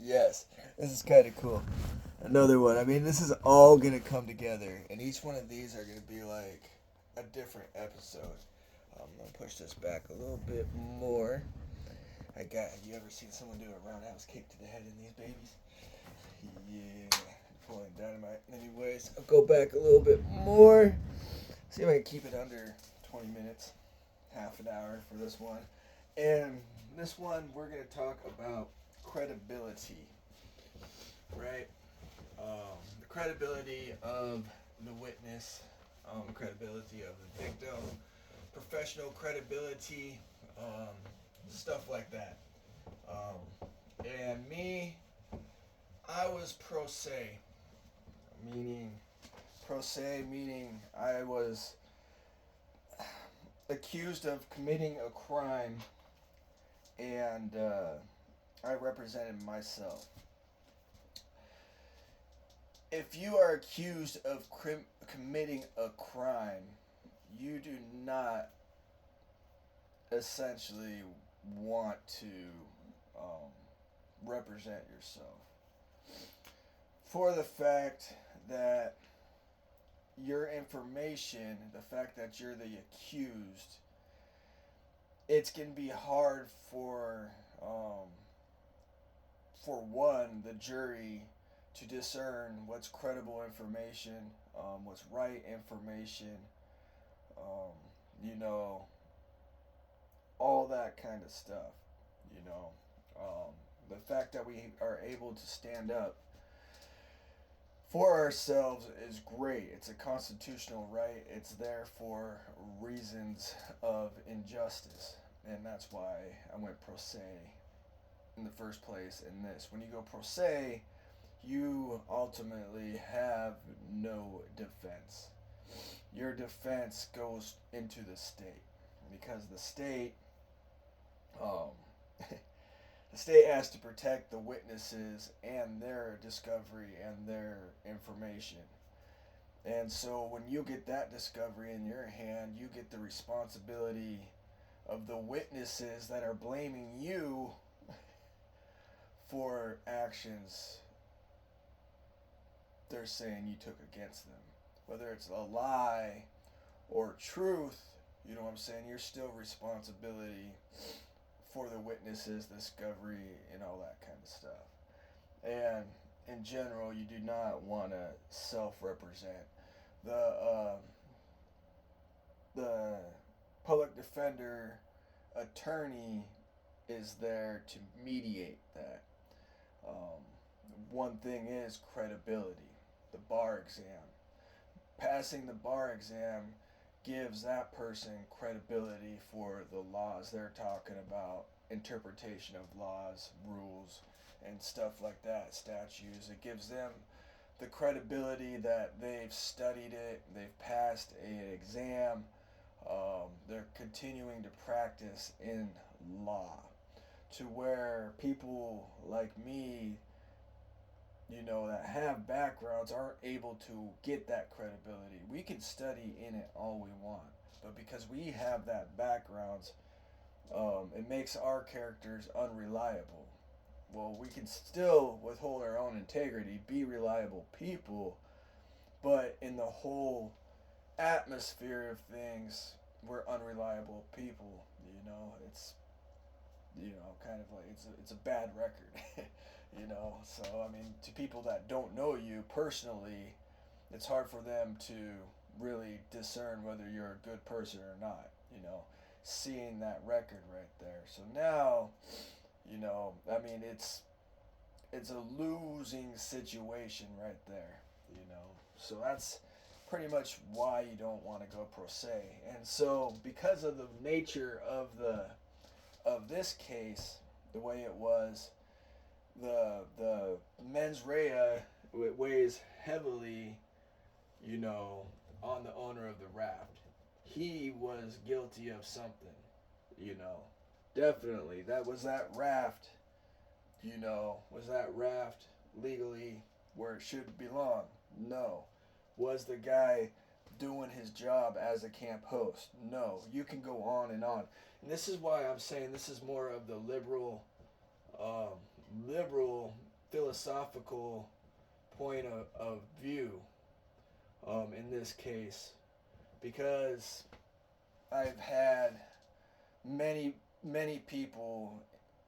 Yes, this is kind of cool. Another one. I mean, this is all gonna come together, and each one of these are gonna be like a different episode. I'm gonna push this back a little bit more. I got. You ever seen someone do a roundhouse kick to the head in these babies? Yeah, pulling dynamite. Anyways, I'll go back a little bit more. See if I can keep it under 20 minutes, half an hour for this one. And this one, we're gonna talk about credibility, right? The credibility of the witness, credibility of the victim, professional credibility, um, stuff like that. And me, I was meaning pro se, meaning I was accused of committing a crime, and I represented myself. If you are accused of committing a crime, you do not essentially want to um, represent yourself for the fact that your information, the fact that you're the accused, it's gonna be hard for one, the jury to discern what's credible information, what's right information, um, you know, all that kind of stuff. You know, the fact that we are able to stand up for ourselves is great. It's a constitutional right. It's there for reasons of injustice, and that's why I went pro se in the first place. In this, when you go pro se, you ultimately have no defense. Your defense goes into the state because um, the state has to protect the witnesses and their discovery and their information. And so when you get that discovery in your hand, you get the responsibility of the witnesses that are blaming you for actions they're saying you took against them. Whether it's a lie or truth, you know what I'm saying? You're still responsibility for the witnesses, discovery, and all that kind of stuff. And in general, you do not want to self-represent. The the public defender attorney is there to mediate that. Um, One thing is credibility. The bar exam. Passing the bar exam gives that person credibility for the laws they're talking about, interpretation of laws, rules, and stuff like that, statutes. It gives them the credibility that they've studied it, they've passed an exam, they're continuing to practice in law. To where people like me, you know, that have backgrounds aren't able to get that credibility. We can study in it all we want, but because we have that backgrounds, it makes our characters unreliable. Well, we can still withhold our own integrity, be reliable people, but in the whole atmosphere of things, we're unreliable people. You know, it's kind of like it's a bad record. So I mean, to people that don't know you personally, it's hard for them to really discern whether you're a good person or not. Seeing that record right there. So now, I mean, it's a losing situation right there. So that's pretty much why you don't want to go pro se. And so because of the nature of this case, the way it was, the mens rea weighs heavily, you know, on the owner of the raft. He was guilty of something, you know. Definitely. That raft, was that raft legally where it should belong? No. Was the guy doing his job as a camp host? No. You can go on and on. And this is why I'm saying this is more of the liberal philosophical point of view in this case, because I've had many people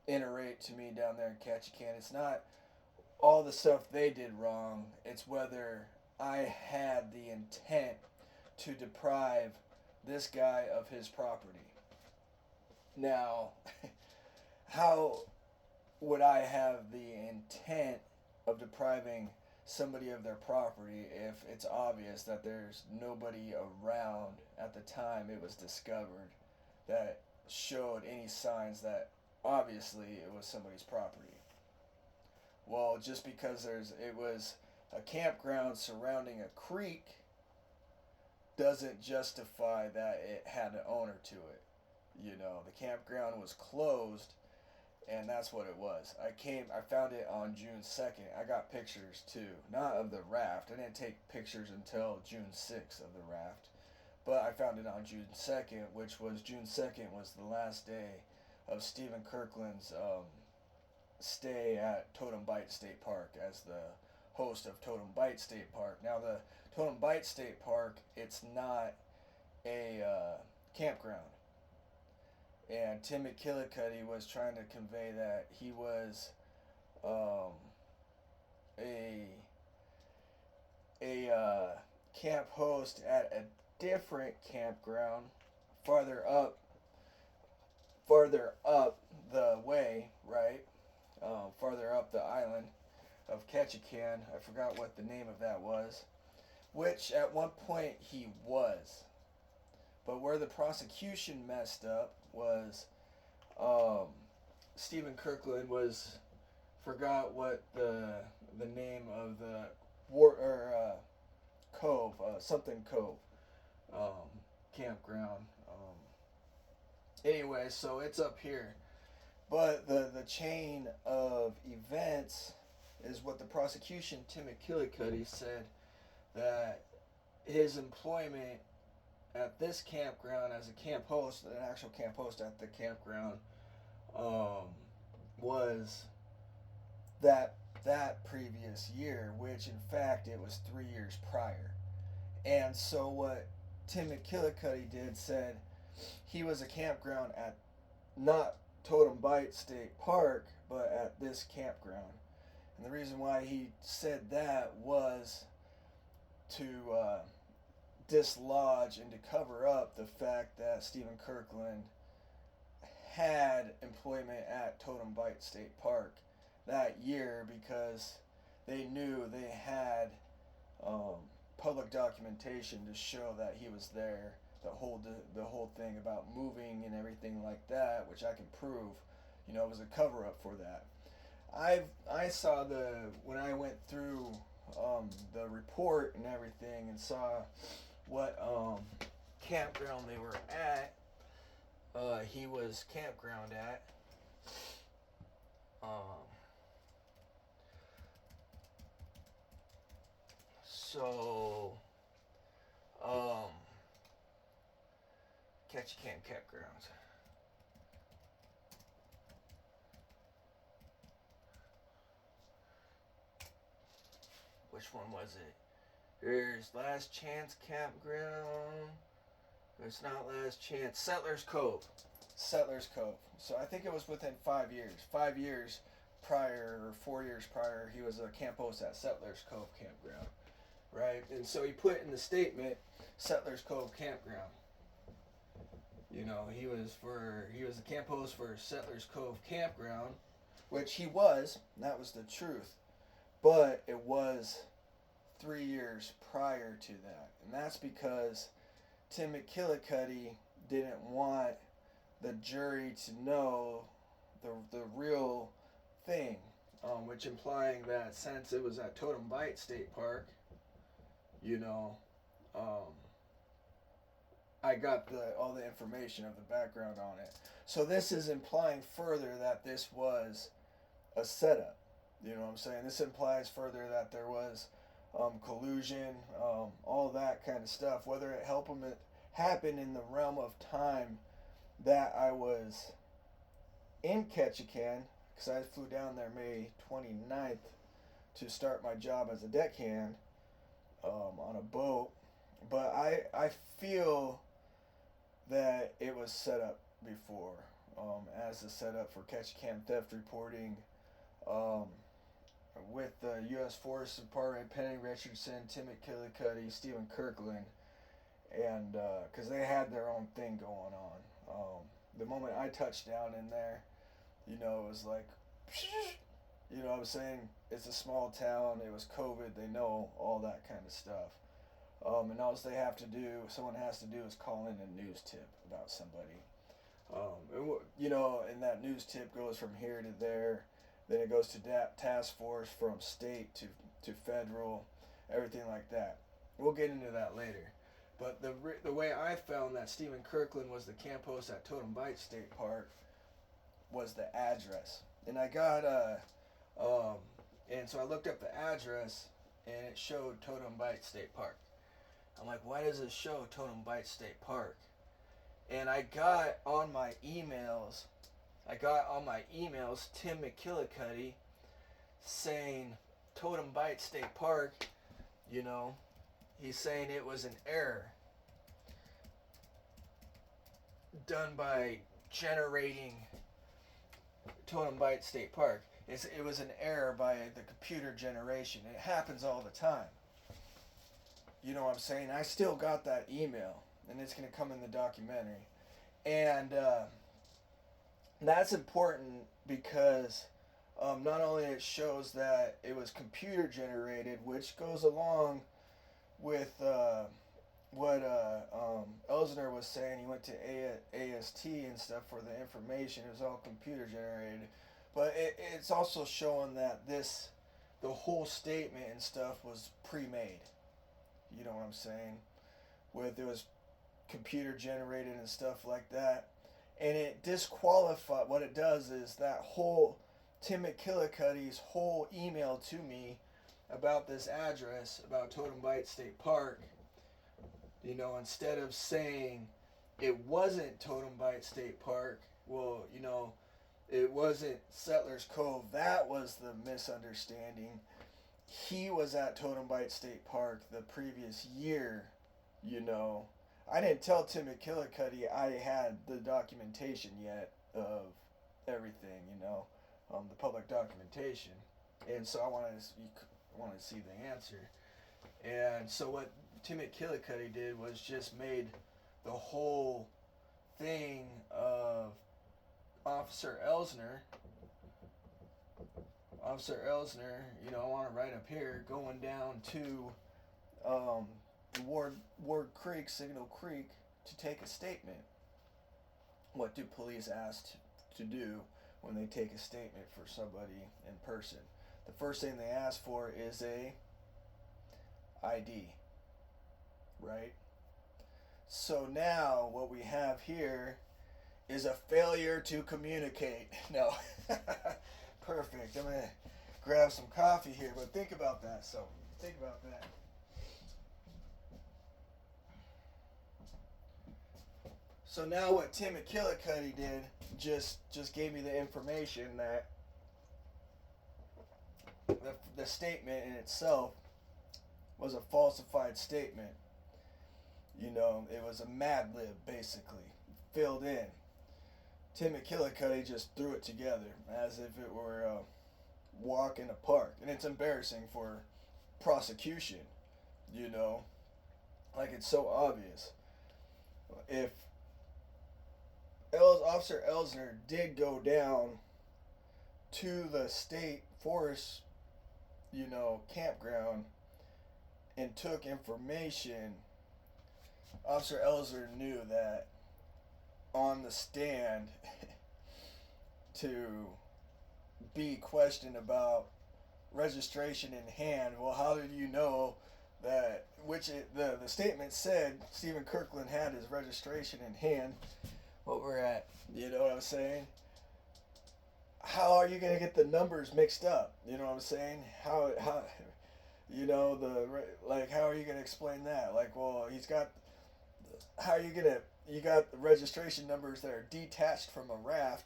iterate to me down there in Ketchikan. It's not all the stuff they did wrong, it's whether I had the intent to deprive this guy of his property. Now, how would I have the intent of depriving somebody of their property if it's obvious that there's nobody around at the time it was discovered that showed any signs that obviously it was somebody's property? Well, just because it was a campground surrounding a creek doesn't justify that it had an owner to it. You know, the campground was closed, and that's what it was. I found it on June 2nd. I got pictures too, not of the raft. I didn't take pictures until June 6th of the raft, but I found it on June 2nd, which was June 2nd was the last day of Stephen Kirkland's stay at Totem Bite State Park as the host of Totem Bite State Park. Now, the Totem Bite State Park, it's not a campground. And Tim McKillicuddy was trying to convey that he was a camp host at a different campground farther up the way, right? Farther up the island of Ketchikan. I forgot what the name of that was, which at one point he was. But where the prosecution messed up was Stephen Kirkland forgot what the name of the cove, something cove, campground. Anyway, so it's up here. But the chain of events is what the prosecution, Tim McKillicuddy, said that his employment at this campground as a camp host, an actual camp host at the campground, was that previous year, which in fact it was 3 years prior. And so what Tim McKillicuddy said he was a campground at not Totem Bite State Park, but at this campground. And the reason why he said that was to dislodge and to cover up the fact that Stephen Kirkland had employment at Totem Bite State Park that year, because they knew they had public documentation to show that he was there. The whole thing about moving and everything like that, which I can prove, it was a cover up for that. I saw when I went through the report and everything and saw what campground they were at. He was campground at. Ketchikan campgrounds. Which one was it? There's Last Chance Campground. It's not Last Chance. Settlers Cove. Settlers Cove. So I think it was within 5 years. 5 years prior, or 4 years prior, he was a camp host at Settlers Cove Campground. Right? And so he put in the statement, Settlers Cove Campground. He was a camp host for Settlers Cove Campground, which he was, and that was the truth. But it was 3 years prior to that. And that's because Tim McKillicuddy didn't want the jury to know the real thing, which implying that since it was at Totem Bite State Park, I got all the information of the background on it. So this is implying further that this was a setup. You know what I'm saying? This implies further that there was collusion, all that kind of stuff. Whether it happened in the realm of time that I was in Ketchikan, because I flew down there May 29th to start my job as a deckhand on a boat. But I feel that it was set up before, as a setup for Ketchikan theft reporting, um, with the U.S. Forest Department, Penny Richardson, Tim McKillicuddy, Stephen Kirkland, and because they had their own thing going on. The moment I touched down in there, it was like, I was saying it's a small town. It was COVID. They know all that kind of stuff. And all they have to do, someone has to do, is call in a news tip about somebody. And that news tip goes from here to there. Then it goes to task force, from state to federal, everything like that. We'll get into that later. But the way I found that Stephen Kirkland was the camp host at Totem Bite State Park was the address. And I got and so I looked up the address, and it showed Totem Bite State Park. I'm like, why does it show Totem Bite State Park? And I got on my emails Tim McKillicuddy saying Totem Bite State Park, he's saying it was an error done by generating Totem Bite State Park. It was an error by the computer generation. It happens all the time. You know what I'm saying? I still got that email, and it's going to come in the documentary. And that's important because not only it shows that it was computer generated, which goes along with what Elsner was saying. He went to AST and stuff for the information. It was all computer generated. But it's also showing that the whole statement and stuff was pre-made. You know what I'm saying? It was computer generated and stuff like that. And it disqualified, what it does is that whole, Tim McKillicuddy's whole email to me about this address, about Totem Bite State Park, instead of saying it wasn't Totem Bite State Park, well, it wasn't Settlers Cove. That was the misunderstanding. He was at Totem Bite State Park the previous year, I didn't tell Tim McKillicuddy I had the documentation yet of everything, the public documentation. And so I wanted to see the answer. And so what Tim McKillicuddy did was just made the whole thing of Officer Elsner, I want to write up here, going down to Ward Creek, Signal Creek, to take a statement. What do police ask to do when they take a statement for somebody in person? The first thing they ask for is a ID, right? So now what we have here is a failure to communicate. No. Perfect. I'm going to grab some coffee here, but think about that. Think about that. So now what Tim McKillicuddy did just gave me the information that the statement in itself was a falsified statement. It was a Mad Lib, basically, filled in. Tim McKillicuddy just threw it together as if it were a walk in a park. And it's embarrassing for prosecution, like it's so obvious. If Officer Elsner did go down to the state forest, campground, and took information, Officer Elsner knew that on the stand to be questioned about registration in hand. Well, how did you know that? The statement said Stephen Kirkland had his registration in hand. What we're at, you know what I'm saying? How are you gonna get the numbers mixed up? You know what I'm saying? How how are you gonna explain that? Like, well, you got the registration numbers that are detached from a raft.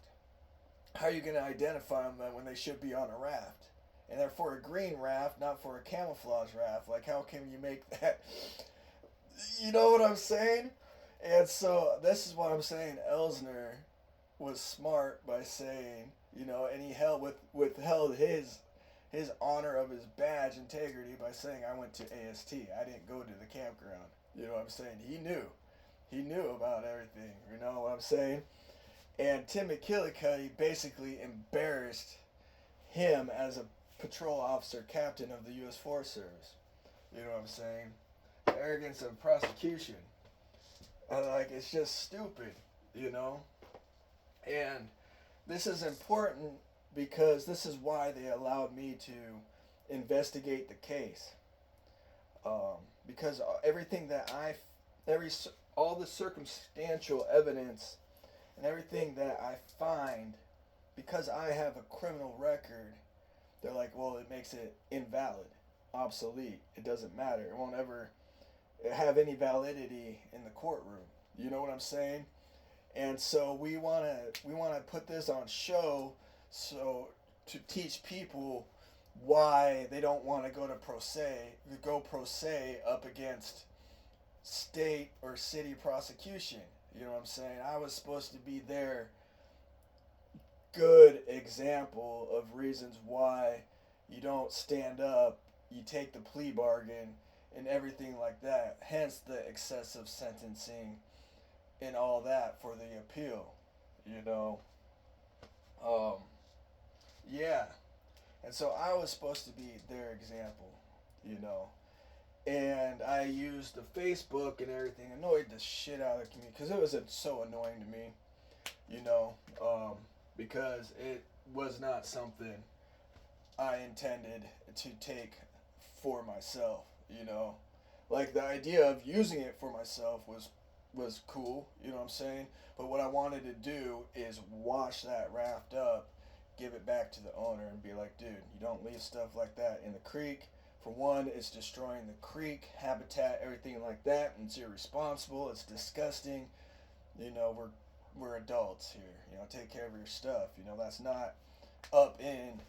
How are you gonna identify them when they should be on a raft? and they're for a green raft, not for a camouflage raft. Like, how can you make that? You know what I'm saying? And so this is what I'm saying. Elsner was smart by saying, and he withheld his honor of his badge integrity by saying, I went to AST. I didn't go to the campground. You know what I'm saying? He knew. He knew about everything. You know what I'm saying? And Tim McKillicuddy basically embarrassed him as a patrol officer captain of the U.S. Forest Service. You know what I'm saying? The arrogance of prosecution. It's just stupid, you know? And this is important because this is why they allowed me to investigate the case. Because all the circumstantial evidence and everything that I find, because I have a criminal record, they're like, well, it makes it invalid, obsolete. It doesn't matter. It won't ever have any validity in the courtroom. You know what I'm saying? And so we wanna put this on show, so to teach people why they don't want to go pro se up against state or city prosecution. You know what I'm saying? I was supposed to be their good example of reasons why you don't stand up, you take the plea bargain, and everything like that. Hence the excessive sentencing and all that for the appeal. You know? Yeah. And so I was supposed to be their example, you know. And I used the Facebook and everything, annoyed the shit out of the community, because it was so annoying to me, you know, because it was not something I intended to take for myself, you know. Like, the idea of using it for myself was cool, you know what I'm saying? But what I wanted to do is wash that raft up, give it back to the owner, and be like, dude, you don't leave stuff like that in the creek. For one, it's destroying the creek habitat, everything like that, and it's irresponsible. It's disgusting. You know, we're adults here. You know, take care of your stuff. You know, that's not up in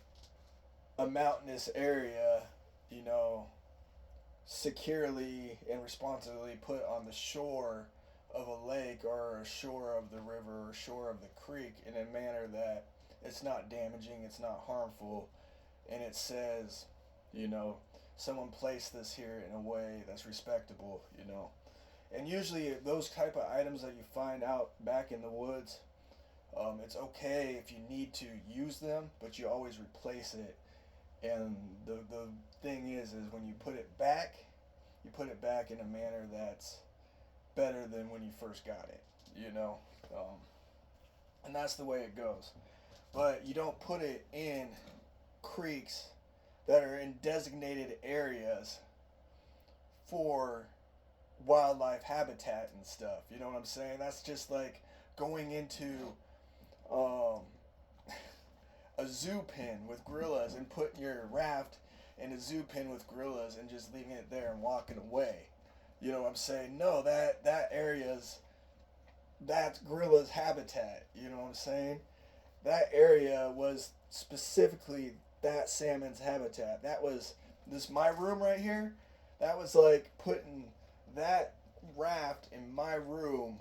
a mountainous area, you know, securely and responsibly put on the shore of a lake or a shore of the river or shore of the creek in a manner that it's not damaging, it's not harmful, and it says, you know, someone placed this here in a way that's respectable, you know. And usually those type of items that you find out back in the woods, it's okay if you need to use them, but you always replace it. And the thing is when you put it back in a manner that's better than when you first got it, you know. And that's the way it goes. But you don't put it in creeks that are in designated areas for wildlife habitat and stuff. You know what I'm saying? That's just like going into a zoo pen with gorillas and putting your raft in a zoo pen with gorillas and just leaving it there and walking away. You know what I'm saying? No, that's gorilla's habitat. You know what I'm saying? That area was specifically that salmon's habitat. That was my room right here. That was like putting that raft in my room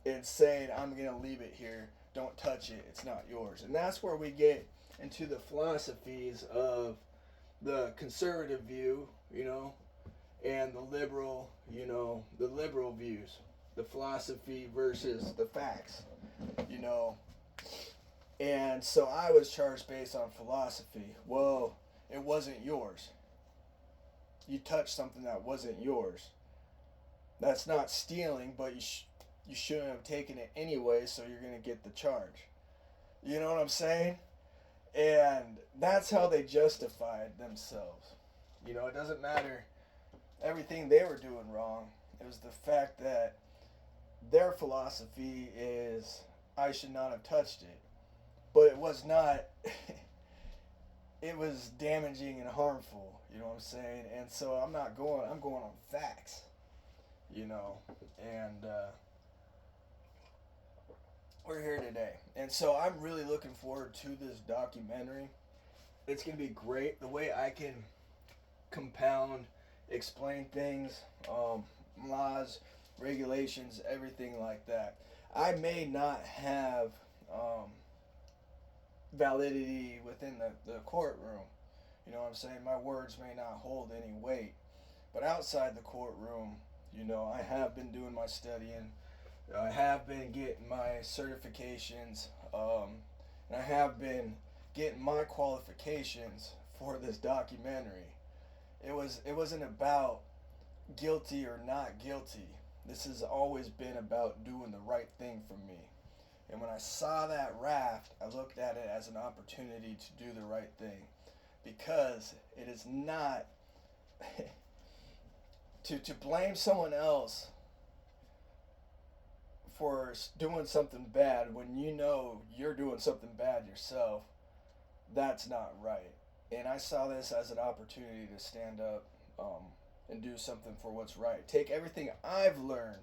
and saying, I'm gonna leave it here. Don't touch it. It's not yours. And that's where we get into the philosophies of the conservative view, you know, and the liberal views. The philosophy versus the facts, you know. And so I was charged based on philosophy. Well, it wasn't yours. You touched something that wasn't yours. That's not stealing, but you shouldn't have taken it anyway, so you're going to get the charge. You know what I'm saying? And that's how they justified themselves. You know, it doesn't matter everything they were doing wrong. It was the fact that their philosophy is, I should not have touched it. But it was not, it was damaging and harmful, you know what I'm saying? And so I'm going on facts, you know, and we're here today. And so I'm really looking forward to this documentary. It's gonna be great. The way I can compound, explain things, laws, regulations, everything like that. I may not have um, validity within the courtroom. You know what I'm saying? My words may not hold any weight. But outside the courtroom, you know, I have been doing my studying. I have been getting my certifications. And I have been getting my qualifications for this documentary. It wasn't about guilty or not guilty. This has always been about doing the right thing for me. And when I saw that raft, I looked at it as an opportunity to do the right thing because it is not to blame someone else for doing something bad when you know you're doing something bad yourself. That's not right. And I saw this as an opportunity to stand up and do something for what's right. Take everything I've learned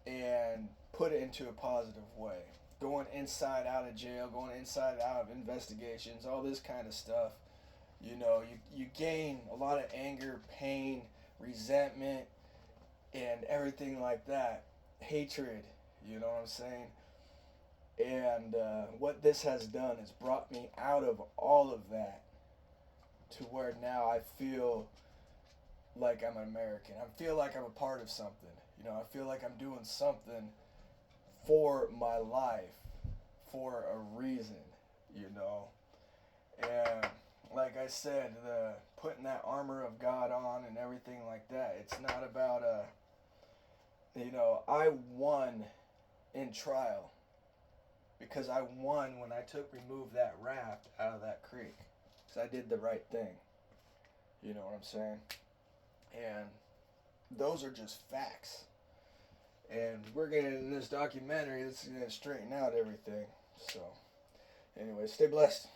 and put it into a positive way. Going inside out of jail, going inside out of investigations, all this kind of stuff. You know, you gain a lot of anger, pain, resentment, and everything like that. Hatred, you know what I'm saying? And what this has done is brought me out of all of that to where now I feel like I'm an American. I feel like I'm a part of something. You know, I feel like I'm doing something for my life for a reason, you know. And like I said, the putting that armor of God on and everything like that, it's not about you know, I won in trial because I won when I removed that raft out of that creek. Because I did the right thing. You know what I'm saying? And those are just facts. And we're getting in this documentary, it's going to straighten out everything. So, anyway, stay blessed.